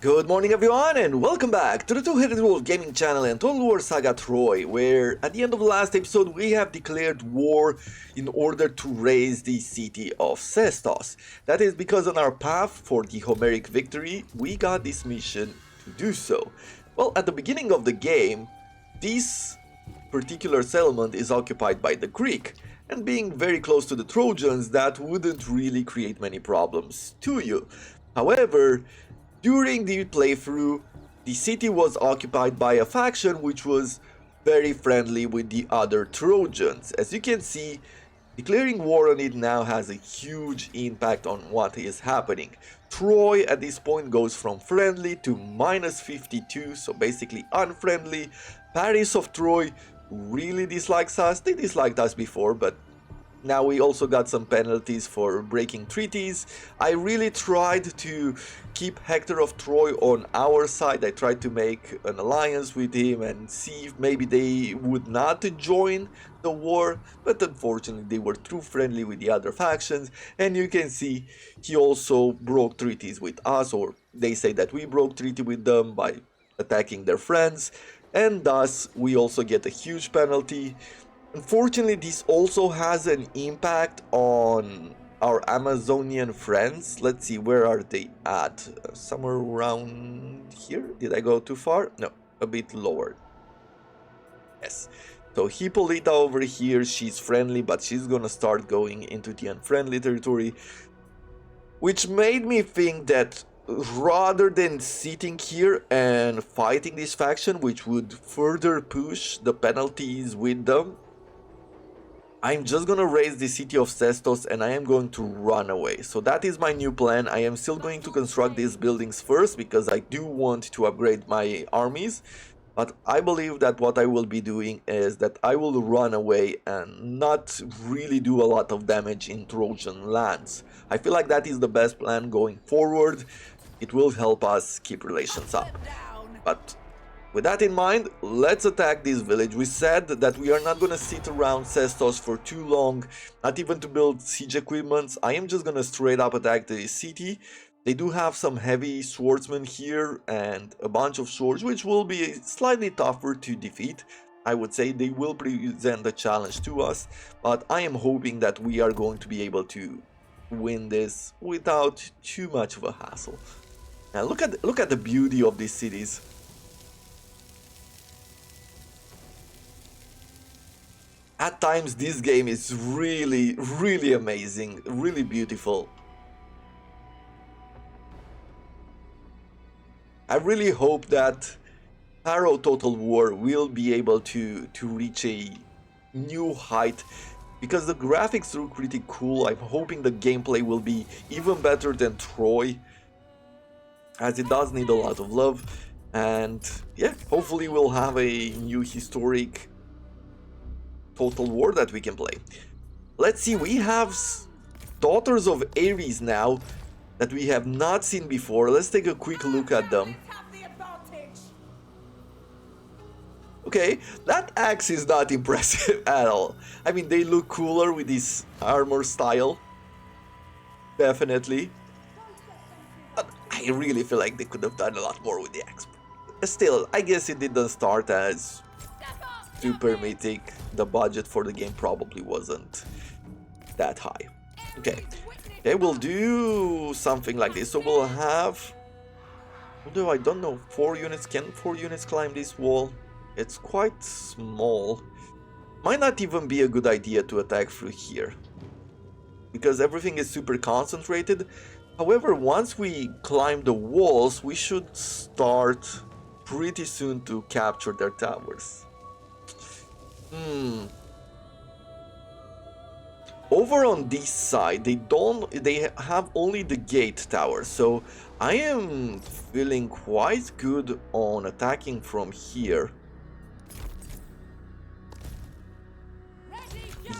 Good morning everyone and welcome back to the Two-Headed Wolf Gaming Channel and Total War Saga Troy, where at the end of the last episode we have declared war in order to raise the city of Sestos. That is because on our path for the Homeric victory we got this mission to do so. Well, at the beginning of the game, this particular settlement is occupied by the Greek, and being very close to the Trojans, that wouldn't really create many problems to you. However, during the playthrough, the city was occupied by a faction which was very friendly with the other Trojans. As you can see, declaring war on it now has a huge impact on what is happening. Troy at this point goes from friendly to -52, so basically unfriendly. Paris of Troy really dislikes us. They disliked us before, but now we also got some penalties for breaking treaties. I really tried to keep Hector of Troy on our side. I tried to make an alliance with him and see if maybe they would not join the war, but unfortunately they were too friendly with the other factions, and you can see he also broke treaties with us, or they say that we broke treaty with them by attacking their friends, and thus we also get a huge penalty. Unfortunately, this also has an impact on our Amazonian friends. Let's see, where are they at? Somewhere around here? Did I go too far? No, a bit lower. Yes. So Hippolyta over here, she's friendly, but she's gonna start going into the unfriendly territory, which made me think that rather than sitting here and fighting this faction, which would further push the penalties with them, I'm just gonna raise the city of Sestos and I am going to run away. So that is my new plan. I am still going to construct these buildings first because I do want to upgrade my armies. But I believe that what I will be doing is that I will run away and not really do a lot of damage in Trojan lands. I feel like that is the best plan going forward. It will help us keep relations up. But with that in mind, let's attack this village. We said that we are not gonna sit around Sestos for too long, not even to build siege equipments. I am just gonna straight up attack the city. They do have some heavy swordsmen here and a bunch of swords, which will be slightly tougher to defeat. I would say they will present a challenge to us, but I am hoping that we are going to be able to win this without too much of a hassle. Now look at the beauty of these cities. At times this game is really amazing, really beautiful. I really hope that Pharaoh Total War will be able to reach a new height, because the graphics look pretty cool. I'm hoping the gameplay will be even better than Troy, as it does need a lot of love. And yeah, hopefully we'll have a new historic Total War that we can play. Let's see, we have Daughters of Ares now that we have not seen before. Let's take a quick look at them. Okay, that axe is not impressive at all. I mean, they look cooler with this armor style, definitely. But I really feel like they could have done a lot more with the axe. Still, I guess it didn't start as super mythic. The budget for the game probably wasn't that high. Okay, we'll do something like this. So we'll have, although I don't know, 4 units. Can 4 units climb this wall? It's quite small. Might not even be a good idea to attack through here, because everything is super concentrated. However, once we climb the walls, we should start pretty soon to capture their towers. Over on this side, they have only the gate tower, so I am feeling quite good on attacking from here.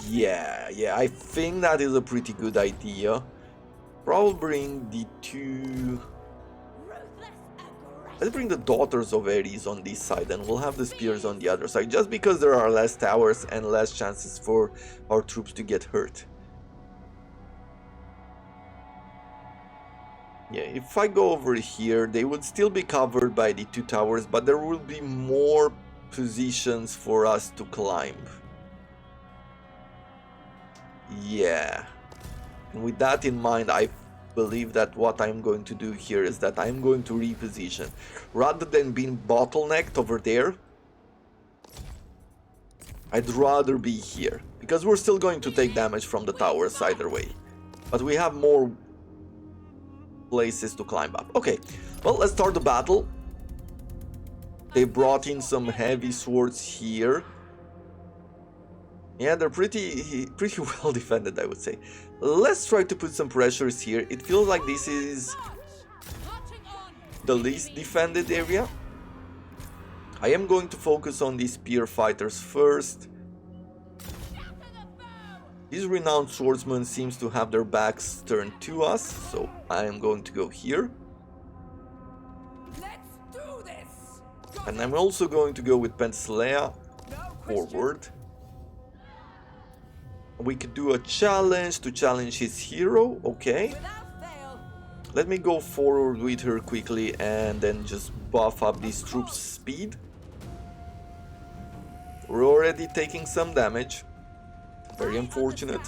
Yeah, I think that is a pretty good idea. Probably bring the two... Let's bring the Daughters of Ares on this side, and we'll have the spears on the other side, just because there are less towers and less chances for our troops to get hurt. Yeah, if I go over here, they would still be covered by the two towers, but there will be more positions for us to climb. Yeah. And with that in mind, I believe that what I'm going to do here is that I'm going to reposition. Rather than being bottlenecked over there, I'd rather be here. Because we're still going to take damage from the towers either way. But we have more places to climb up. Okay, well, let's start the battle. They brought in some heavy swords here. Yeah, they're pretty well defended, I would say. Let's try to put some pressures here. It feels like this is the least defended area. I am going to focus on these spear fighters first. These renowned swordsmen seems to have their backs turned to us, so I am going to go here. Let's do this. And I'm also going to go with Penthesilea forward. We could do a challenge to challenge his hero, okay. Without fail. Let me go forward with her quickly and then just buff up these troops' speed. We're already taking some damage. Very unfortunate.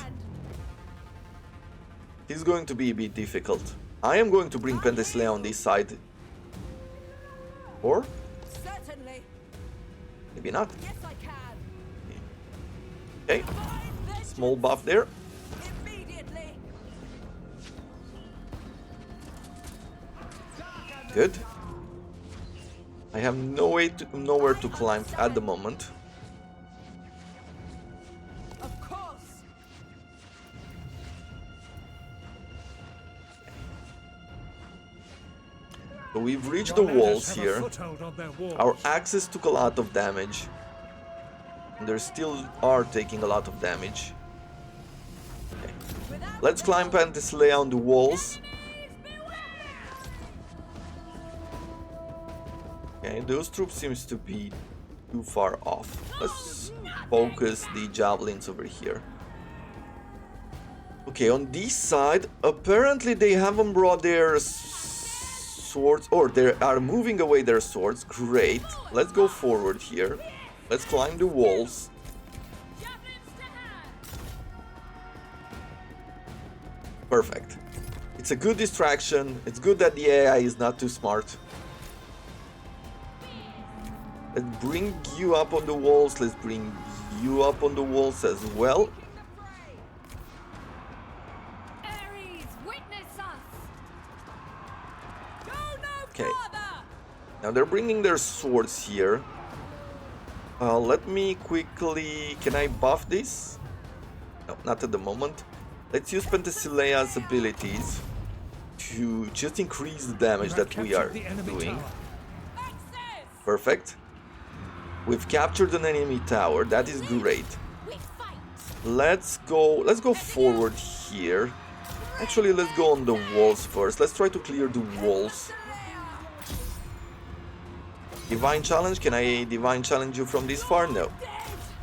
He's going to be a bit difficult. I am going to bring Penthesilea on this side. Or? Certainly. Maybe not. Yes, I can. Okay. Small buff there. Immediately. Good. I have nowhere to climb at the moment. Of course. So we've reached the walls here. Our axes took a lot of damage. They still are taking a lot of damage. Okay. Let's climb Penthesilea on the walls. Okay, those troops seems to be too far off. Let's focus the javelins over here. Okay, on this side, apparently they haven't brought their swords, or they are moving away their swords. Great. Let's go forward here. Let's climb the walls. Perfect. It's a good distraction. It's good that the AI is not too smart. Let's bring you up on the walls. Let's bring you up on the walls as well. Okay. Now they're bringing their swords here. Let me quickly... Can I buff this? No, not at the moment. Let's use Penthesilea's abilities to just increase the damage that we are doing. Perfect. We've captured an enemy tower. That is great. Let's go forward here. Actually, let's go on the walls first. Let's try to clear the walls. Divine challenge? Can I divine challenge you from this far? No.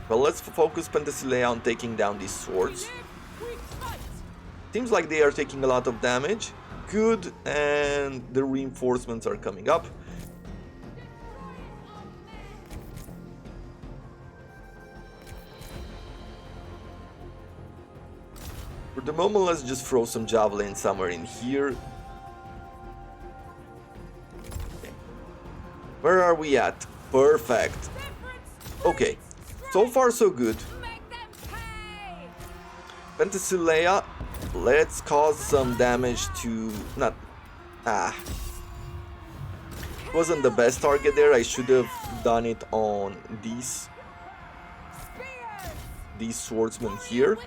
Well, let's focus Penthesilea on taking down these swords. Seems like they are taking a lot of damage. Good, and the reinforcements are coming up. For the moment, let's just throw some javelins somewhere in here. Where are we at? Perfect. Okay, so far so good. Penthesilea, let's cause some damage to... not... wasn't the best target there. I should have done it on these swordsmen here.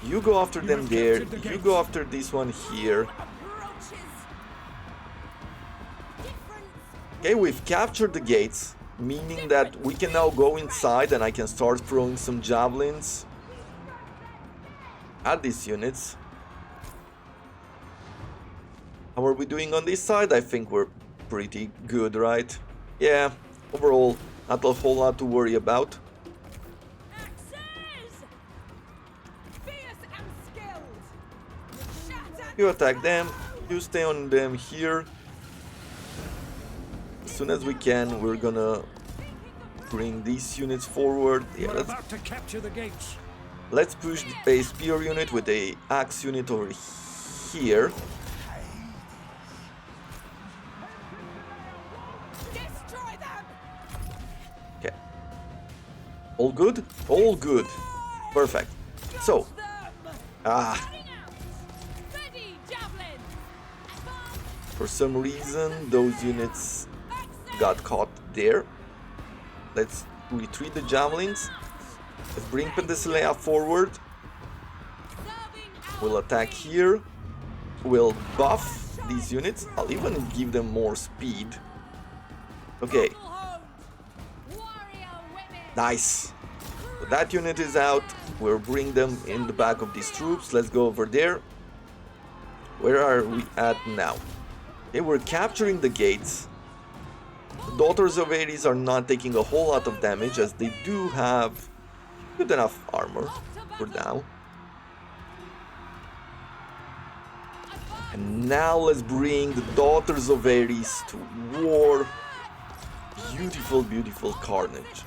You go after them there. You go after this one here. Okay, we've captured the gates, meaning that we can now go inside and I can start throwing some javelins at these units. How are we doing on this side? I think we're pretty good, right? Yeah, overall, not a whole lot to worry about. You attack them, you stay on them here. As soon as we can, we're gonna bring these units forward. Yeah, About to capture the gates. let's push a spear unit with a axe unit over here. Destroy them! Okay. All good? All good. Perfect. So, Ready, javelin! for some reason, those units got caught there. Let's retreat the javelins. Let's bring Penthesilea forward. We'll attack here. We'll buff these units. I'll even give them more speed. Okay, nice. So that unit is out. We'll bring them in the back of these troops. Let's go over there. Where are we at now? Okay, we're capturing the gates. The Daughters of Ares are not taking a whole lot of damage as they do have good enough armor for now. And now let's bring the Daughters of Ares to war. Beautiful, beautiful carnage.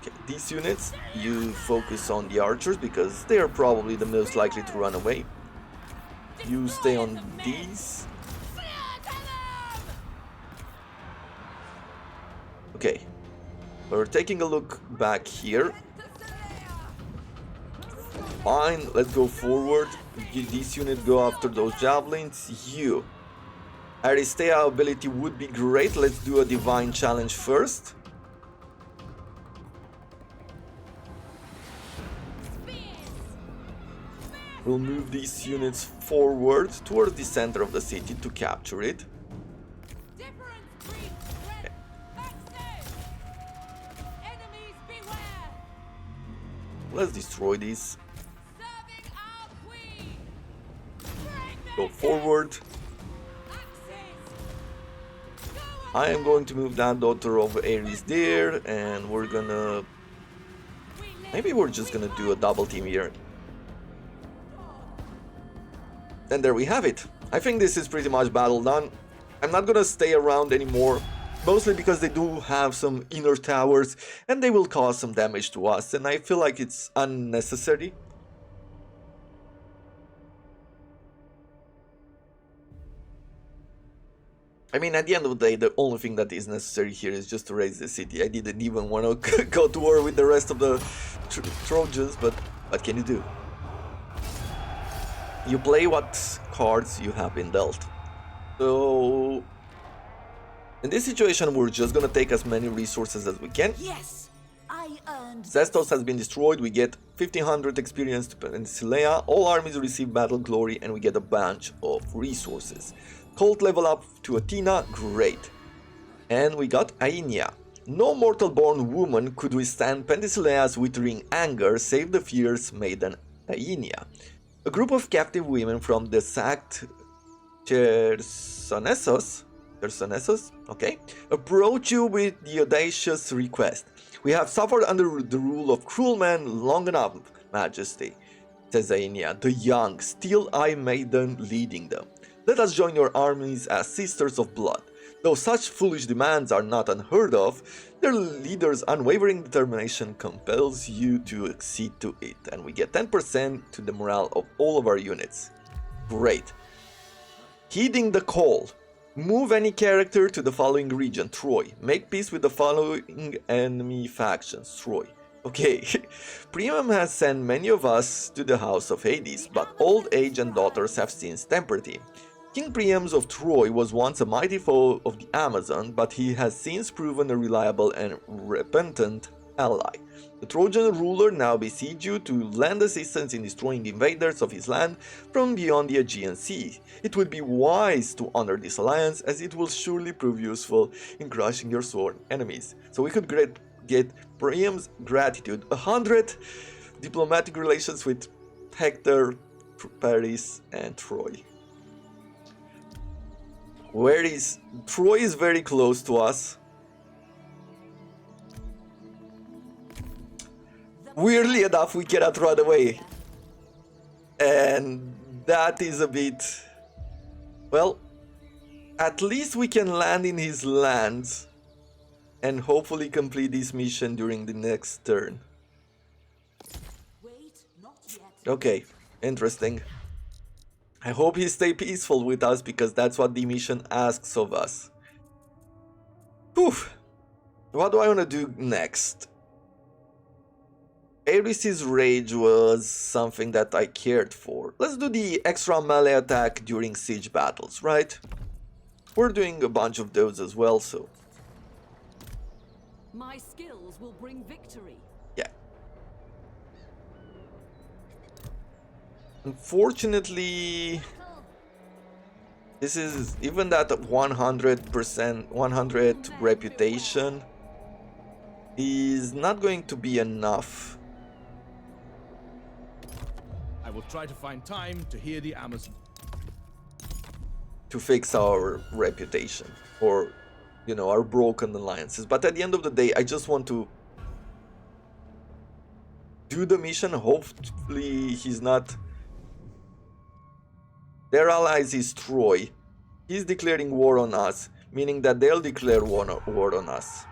Okay, these units, you focus on the archers because they are probably the most likely to run away. You stay on these. Okay, we're taking a look back here. Fine, let's go forward. This unit go after those javelins. You. Aristea ability would be great. Let's do a divine challenge first. We'll move these units forward towards the center of the city to capture it. Let's destroy these. Go forward. I am going to move that Daughter of Ares there, and we're gonna... Maybe we're just gonna do a double team here. And there we have it. I think this is pretty much battle done. I'm not gonna stay around anymore. Mostly because they do have some inner towers and they will cause some damage to us, and I feel like it's unnecessary. I mean, at the end of the day, the only thing that is necessary here is just to raise the city. I didn't even want to go to war with the rest of the Trojans, but what can you do? You play what cards you have been dealt. So... in this situation, we're just gonna take as many resources as we can. Yes, I earned. Sestos has been destroyed. We get 1500 experience to Penthesilea. All armies receive battle glory, and we get a bunch of resources. Cult level up to Athena, great. And we got Aeneia. No mortal-born woman could withstand Penthesilea's withering anger, save the fierce maiden Aeneia. A group of captive women from the sacked Chersonesos, okay, approach you with the audacious request. We have suffered under the rule of cruel men long enough, Majesty, says Aeneia, the young, steel-eyed maiden leading them. Let us join your armies as sisters of blood. Though such foolish demands are not unheard of, their leader's unwavering determination compels you to accede to it, and we get 10% to the morale of all of our units. Great. Heeding the call. Move any character to the following region, Troy. Make peace with the following enemy factions, Troy. Okay, Priam has sent many of us to the house of Hades, but old age and daughters have since tempered him. King Priam of Troy was once a mighty foe of the Amazon, but he has since proven a reliable and repentant ally. The Trojan ruler now besieges you to lend assistance in destroying the invaders of his land from beyond the Aegean Sea. It would be wise to honor this alliance, as it will surely prove useful in crushing your sworn enemies. So we could get Priam's gratitude, 100 diplomatic relations with Hector, Paris, and Troy. Where is... Troy is very close to us. Weirdly enough, we cannot run away. And that is a bit... Well, at least we can land in his lands and hopefully complete this mission during the next turn. Wait, not yet. Okay, interesting. I hope he stay peaceful with us because that's what the mission asks of us. Whew. What do I want to do next? Ares' rage was something that I cared for. Let's do the extra melee attack during siege battles, right? We're doing a bunch of those as well, so... My skills will bring victory. yeah. Unfortunately... this is... even that 100%... 100 reputation... is not going to be enough. I will try to find time to hear the Amazon. To fix our reputation, or, you know, our broken alliances. But at the end of the day, I just want to do the mission. Hopefully he's not... their allies is Troy. He's declaring war on us, meaning that they'll declare war on us.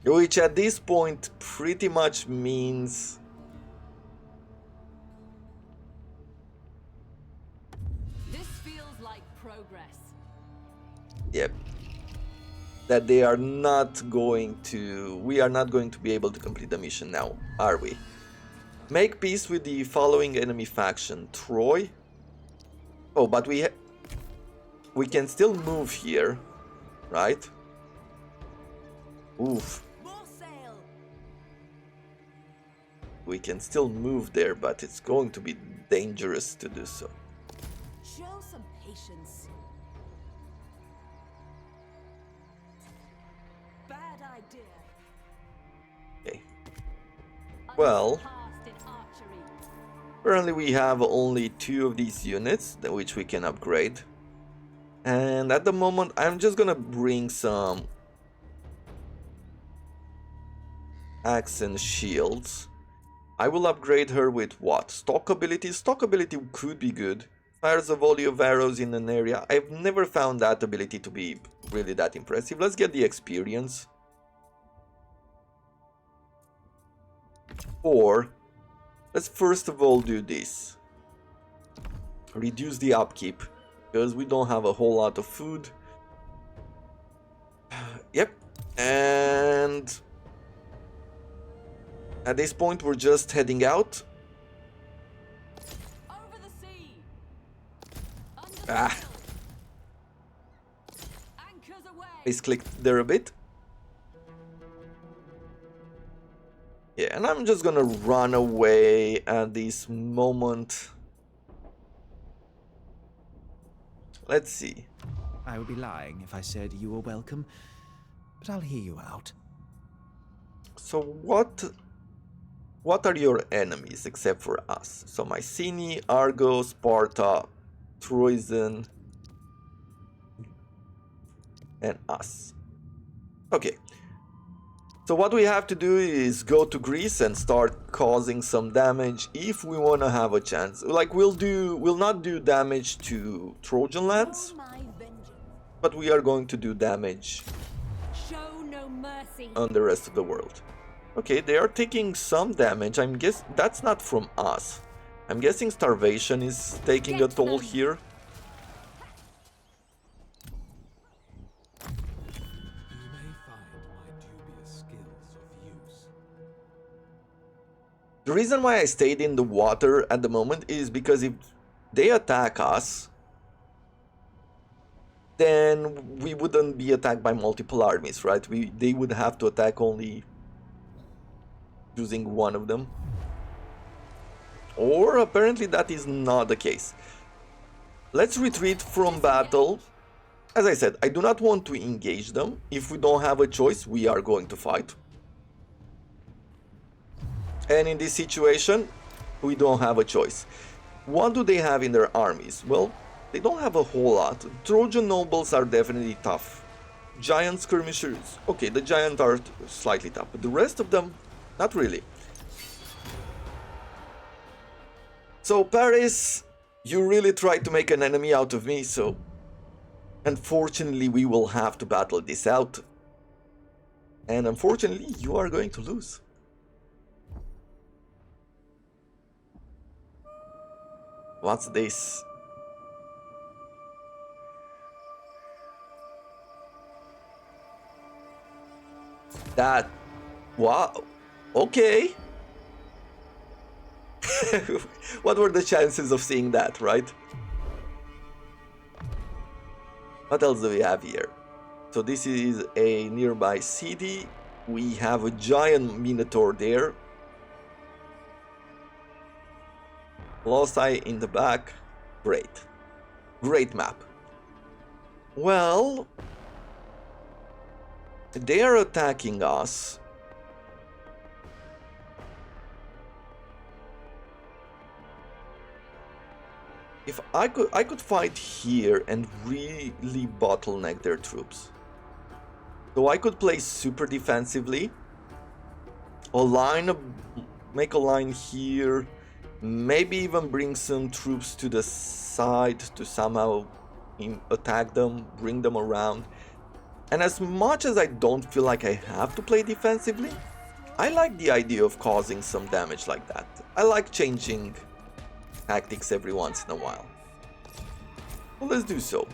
Which at this point pretty much means... This feels like progress. yep. That they are not going to... we are not going to be able to complete the mission now, are we? Make peace with the following enemy faction. Troy? Oh, but we can still move here, right? Oof. More sail. We can still move there, but it's going to be dangerous to do so. Show some patience. Bad idea. Okay. Well, Unsurpassed in archery. currently we have only 2 of these units, which we can upgrade. And at the moment, I'm just gonna bring some axe and shields. I will upgrade her with what? Stock ability? Stock ability could be good. Fires a volley of arrows in an area. I've never found that ability to be really that impressive. Let's get the experience. Or, let's first of all do this. Reduce the upkeep, because we don't have a whole lot of food. Yep, and... at this point, we're just heading out. Over the sea. Under Ah. sail. Anchors away. Misclicked there a bit. Yeah, and I'm just gonna run away at this moment. Let's see. I would be lying if I said you were welcome, but I'll hear you out. So what are your enemies except for us? So Mycenae, Argo, Sparta, Troyzen, and us. Okay. So what we have to do is go to Greece and start causing some damage if we want to have a chance. Like we'll not do damage to Trojan lands, Show my vengeance. but we are going to do damage Show no mercy. on the rest of the world. Okay, they are taking some damage. I'm guess that's not from us. I'm guessing starvation is taking a Get toll them. here. You may find my dubious skills of use. The reason why I stayed in the water at the moment is because if they attack us, then we wouldn't be attacked by multiple armies, right? They would have to attack only using one of them. Or apparently that is not the case. Let's retreat from battle. As I said, I do not want to engage them. If we don't have a choice, we are going to fight. And in this situation, we don't have a choice. What do they have in their armies? Well, they don't have a whole lot. Trojan nobles are definitely tough. Giant skirmishers, okay, the giants are slightly tough, but the rest of them, Not really. So Paris, you really tried to make an enemy out of me, so unfortunately we will have to battle this out. And unfortunately you are going to lose. What's this? That... wow. Okay. What were the chances of seeing that, right? What else do we have here? So this is a nearby city. We have a giant minotaur there. Lost Eye in the back. Great. Great map. Well, they are attacking us. If I could fight here and really bottleneck their troops. So I could play super defensively. Make a line here. Maybe even bring some troops to the side to somehow attack them, bring them around. And as much as I don't feel like I have to play defensively, I like the idea of causing some damage like that. I like changing tactics every once in a while. Well, let's do so.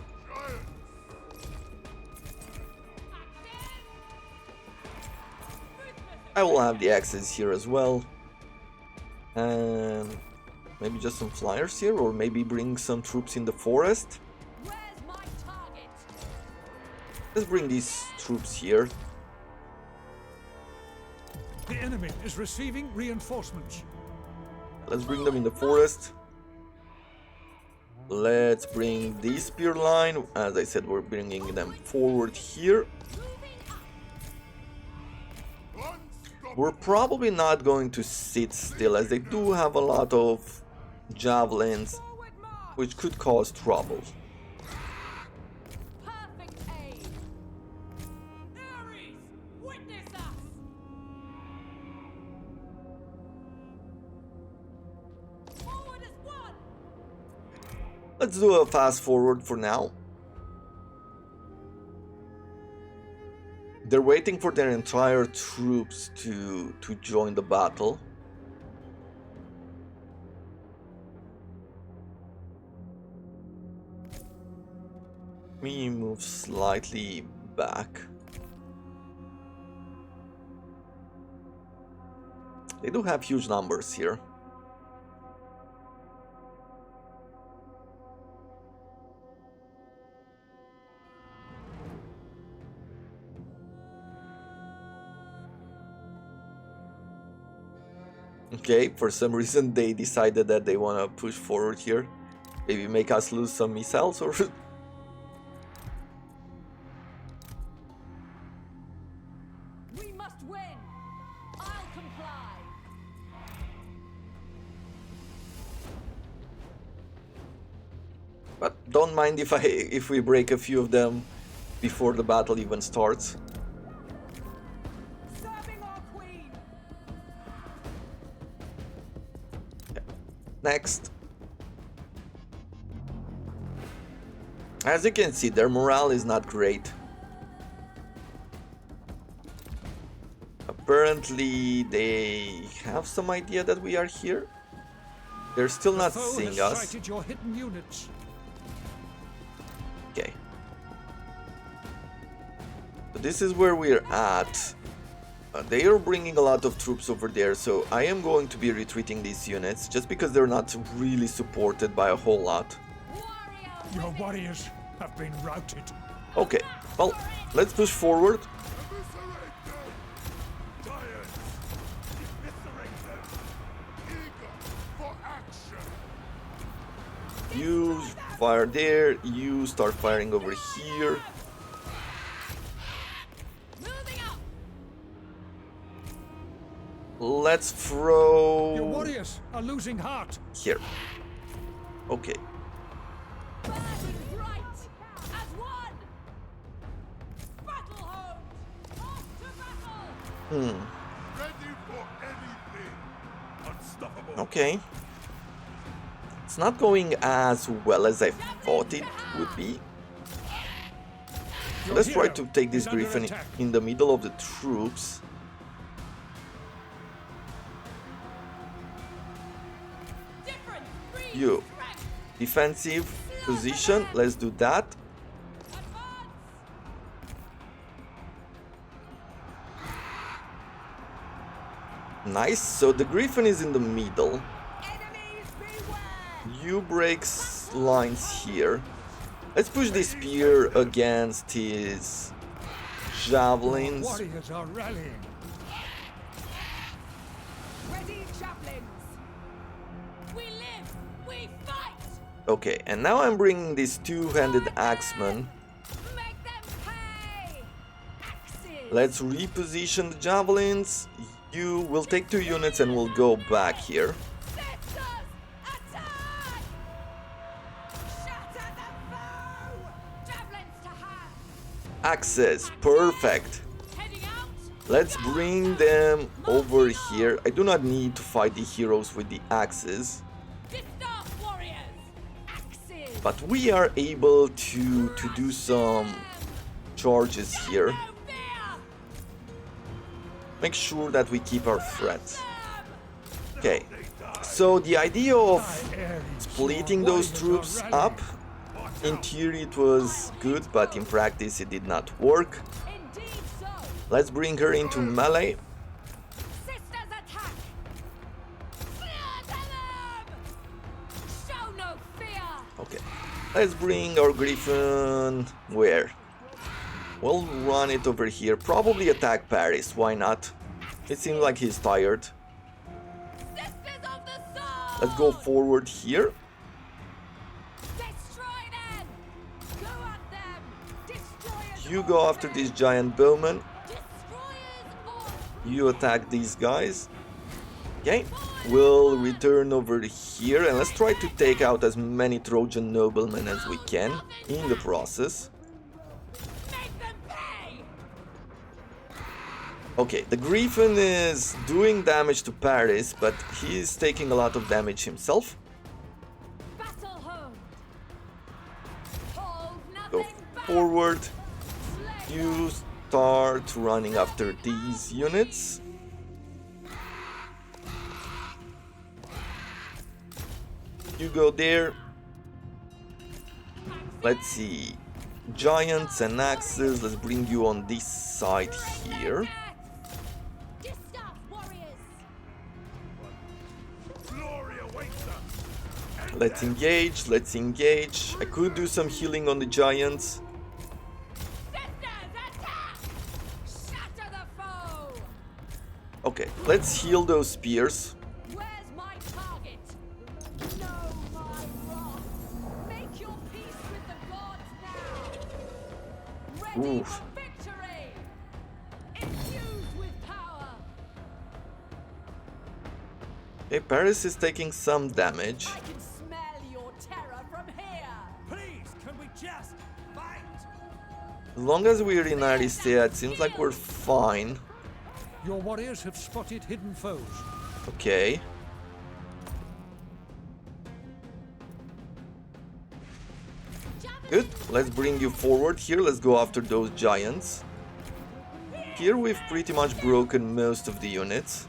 I will have the axes here as well. And maybe just some flyers here, or maybe bring some troops in the forest. Where's my target? Let's bring these troops here. The enemy is receiving reinforcements. Let's bring them in the forest. Let's bring this spear line. As I said, we're bringing them forward here. We're probably not going to sit still, as they do have a lot of javelins, which could cause trouble. Perfect aim. Ares, witness us. Forward as one. Let's do a fast forward for now. They're waiting for their entire troops to join the battle. We move slightly back. They do have huge numbers here. Okay, for some reason they decided that they want to push forward here. Maybe make us lose some missiles or... We must win. I'll comply. But don't mind if we break a few of them before the battle even starts. Serving our queen. Next. As you can see, their morale is not great. Apparently they have some idea that we are here. They're still not seeing us. Your hidden units. Okay. So this is where we're at. They are bringing a lot of troops over there, so I am going to be retreating these units just because they're not really supported by a whole lot. Your warriors have been routed. Okay, well, let's push forward. You fire there, you start firing over here. Let's throw... Your warriors are losing heart. Here. Okay. Burning bright as one. Battle home. Off to battle. Ready for Okay. It's not going as well as I thought it would be. So let's try to take this Griffin in the middle of the troops. Different breeds You. strength. Defensive position. Let's do that. Advance. Nice. So the Griffin is in the middle. Enemies beware. You break lines here. Let's push this spear against his javelins. Warriors are rallying. Ready javelins. We live. We fight. Okay, and now I'm bringing this two-handed axeman. Make them pay. Axes. Let's reposition the javelins. You will take 2 units and we'll go back here. Sisters, attack! Shatter the foe! Javelins to hand. Axes, perfect. Heading out. Let's bring them over here. I do not need to fight the heroes with the axes, Distaff warriors. Axes. but we are able to do some charges here. No fear. Make sure that we keep our threats. Okay, so the idea of splitting those troops up, in theory it was good, but in practice it did not work. Indeed so. Let's bring her into melee. Sisters attack. Slaughter them. Show no fear. Okay, let's bring our Griffin where? We'll run it over here. Probably attack Paris, why not? It seems like he's tired. Sisters of the sword. Let's go forward here. Destroy them. Go at them. Destroyers. You go after this giant bowman. Destroyers or You attack these guys. Okay, we'll return over here and let's try to take out as many Trojan noblemen as we can in the process. make them pay. Okay, the Griffin is doing damage to Paris, but he's taking a lot of damage himself. Battle home. Hold Go nothing back. forward. Slay You start running after these units. You go there. Let's see. Giants and axes. Let's bring you on this side here. Distaff warriors. Let's engage. Let's engage. I could do some healing on the giants. Sisters attack. Shatter the foe. Okay, let's heal those spears. Where's my target? Know my wrath. Make your peace with the gods now. Ready Oof. for victory. Infused with power. Okay, Paris is taking some damage. I can smell your terror from here. Please, can we just fight? As long as we're in Aristea, it seems like we're fine. Your warriors have spotted hidden foes. Okay. Good. Let's bring you forward here. Let's go after those giants. Here we've pretty much broken most of the units.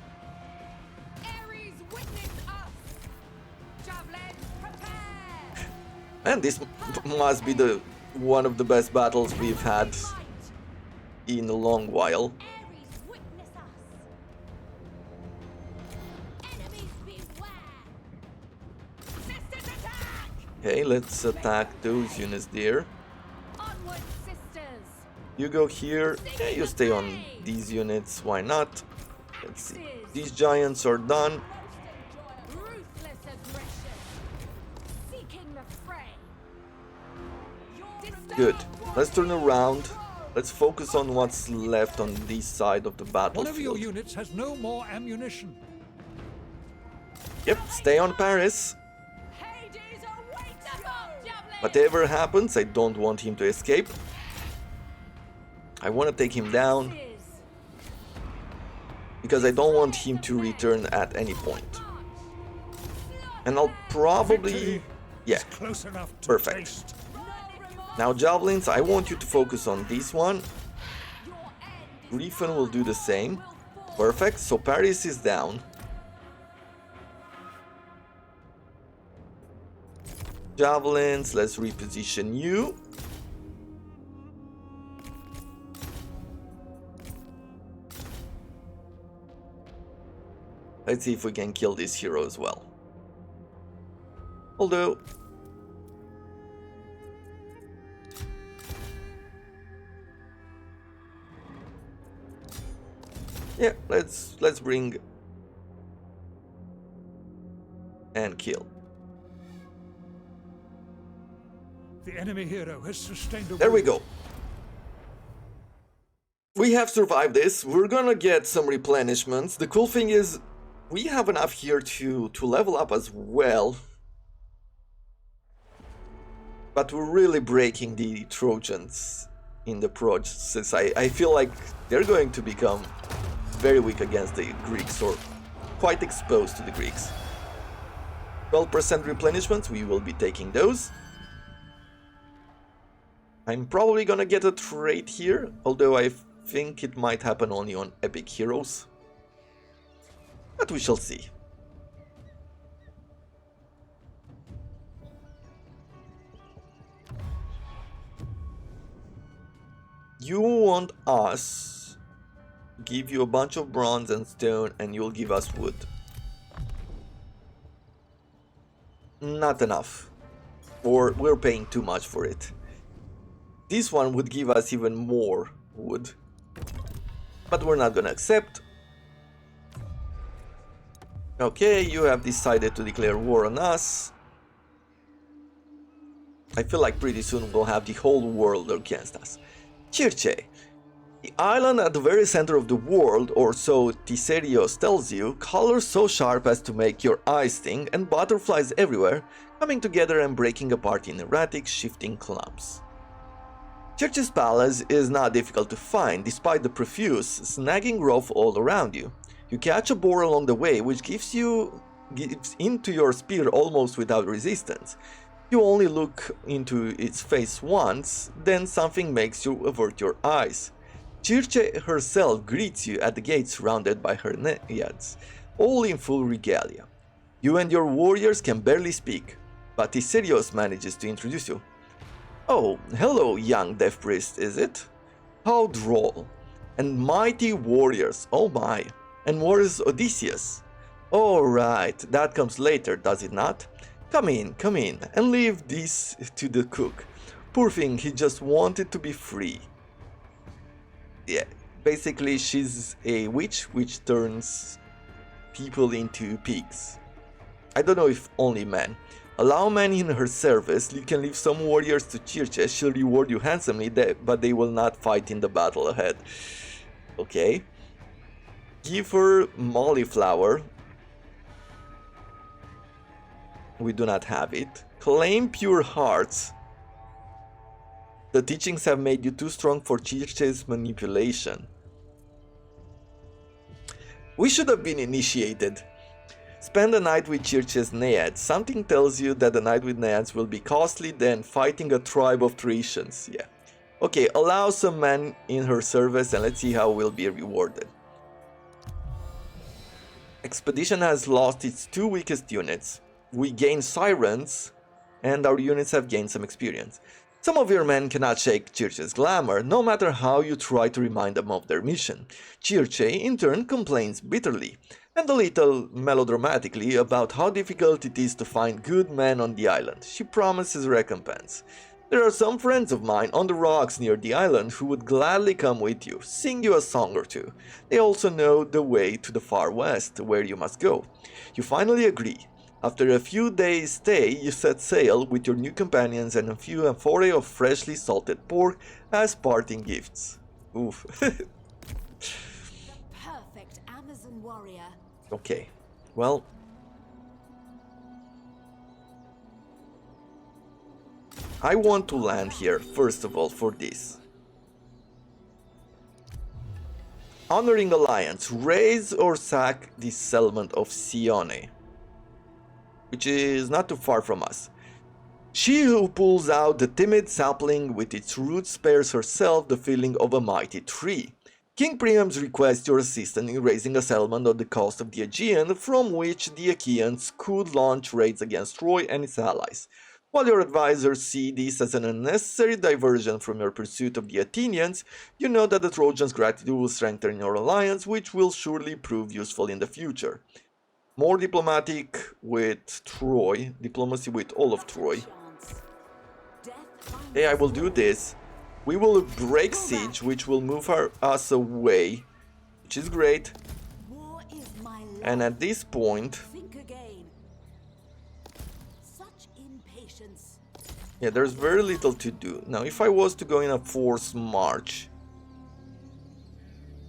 Ares, witness us. Javelin, prepare. And this must be the one of the best battles we've had Fight. in a long while. Ares, witness us. Enemies beware. Sisters attack. Okay, let's attack those units there. Onward, sisters. You go here. Yeah, you stay on these units. Why not? Let's see. These giants are done. Ruthless aggression. Seeking the fray. Good. Let's turn around. Let's focus on what's left on this side of the One of your battlefield. units has no more ammunition. Yep, stay on Paris. Hades awaits you. Javelin. Whatever happens, I don't want him to escape. I want to take him down Axes. because I don't want him to return at any point. And I'll probably... Victory Yeah, is close enough to perfect. taste. Now javelins, I want you to focus on this one. Griffin will do the same. Perfect, so Paris is down. Javelins, let's reposition you. Let's see if we can kill this hero as well. Although... yeah, let's bring... and kill. The enemy hero has sustained a There we wound. go. We have survived this. We're gonna get some replenishments. The cool thing is, we have enough here to level up as well. But we're really breaking the Trojans in the process. I feel like they're going to become very weak against the Greeks, or quite exposed to the Greeks. 12% replenishments, we will be taking those. I'm probably gonna get a trait here, although I think it might happen only on epic heroes. But we shall see. You want us to give you a bunch of bronze and stone, and you'll give us wood. Not enough. Or we're paying too much for it. This one would give us even more wood. But we're not gonna accept. Okay, you have decided to declare war on us. I feel like pretty soon we'll have the whole world against us. Circe. The island at the very center of the world, or so Tiserios tells you, colors so sharp as to make your eyes sting, and butterflies everywhere, coming together and breaking apart in erratic, shifting clumps. Circe's palace is not difficult to find, despite the profuse, snagging growth all around you. You catch a boar along the way, which gives into your spear almost without resistance. You only look into its face once, then something makes you avert your eyes. Circe herself greets you at the gate surrounded by her naiads, all in full regalia. You and your warriors can barely speak, but Tiserios manages to introduce you. Oh, hello, young deaf priest, is it? How droll. And mighty warriors, oh my. And where is Odysseus? Oh right, that comes later, does it not? Come in, and leave this to the cook. Poor thing, he just wanted to be free. Yeah, basically she's a witch which turns people into pigs. I don't know if only men. Allow men in her service, you can leave some warriors to Circe, she'll reward you handsomely, but they will not fight in the battle ahead. Okay. Give her Molliflower. We do not have it. Claim pure hearts. The teachings have made you too strong for Circe's manipulation. We should have been initiated. Spend the night with Circe's naiads. Something tells you that the night with naiads will be costly than fighting a tribe of Thracians. Yeah. Okay, allow some men in her service and let's see how we'll be rewarded. Expedition has lost its two weakest units. We gain sirens and our units have gained some experience. Some of your men cannot shake Circe's glamour, no matter how you try to remind them of their mission. Circe, in turn, complains bitterly, and a little melodramatically, about how difficult it is to find good men on the island. She promises recompense. There are some friends of mine on the rocks near the island who would gladly come with you, sing you a song or two. They also know the way to the far west, where you must go. You finally agree. After a few days' stay, you set sail with your new companions and a foray of freshly salted pork as parting gifts. Oof. Perfect Amazon warrior. Okay, well... I want to land here, first of all, for this. Honoring Alliance, raise or sack the settlement of Sione. which is not too far from us. She who pulls out the timid sapling with its roots spares herself the feeling of a mighty tree. King Priam's requests your assistance in raising a settlement on the coast of the Aegean from which the Achaeans could launch raids against Troy and its allies. While your advisors see this as an unnecessary diversion from your pursuit of the Athenians, you know that the Trojans' gratitude will strengthen your alliance, which will surely prove useful in the future. More diplomatic with Troy, diplomacy with all of Troy. Hey, I will do this. We will break siege, which will move us away, which is great. And at this point, yeah, there's very little to do. Now, if I was to go in a forced march,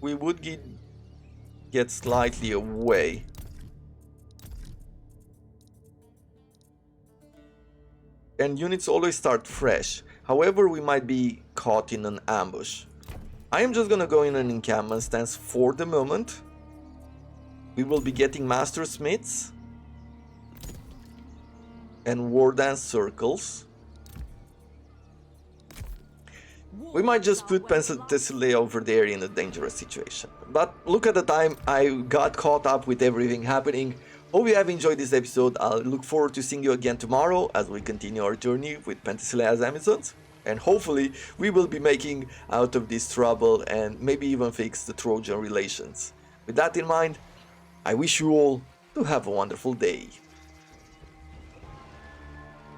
we would get slightly away. And units always start fresh. However, we might be caught in an ambush. I am just gonna go in an encampment stance for the moment. We will be getting master smiths and war dance circles. We might just put Penthesilea over there in a dangerous situation. But look at the time, I got caught up with everything happening. Hope you have enjoyed this episode. I'll look forward to seeing you again tomorrow as we continue our journey with Penthesilea's Amazons. And hopefully we will be making out of this trouble and maybe even fix the Trojan relations. With that in mind, I wish you all to have a wonderful day.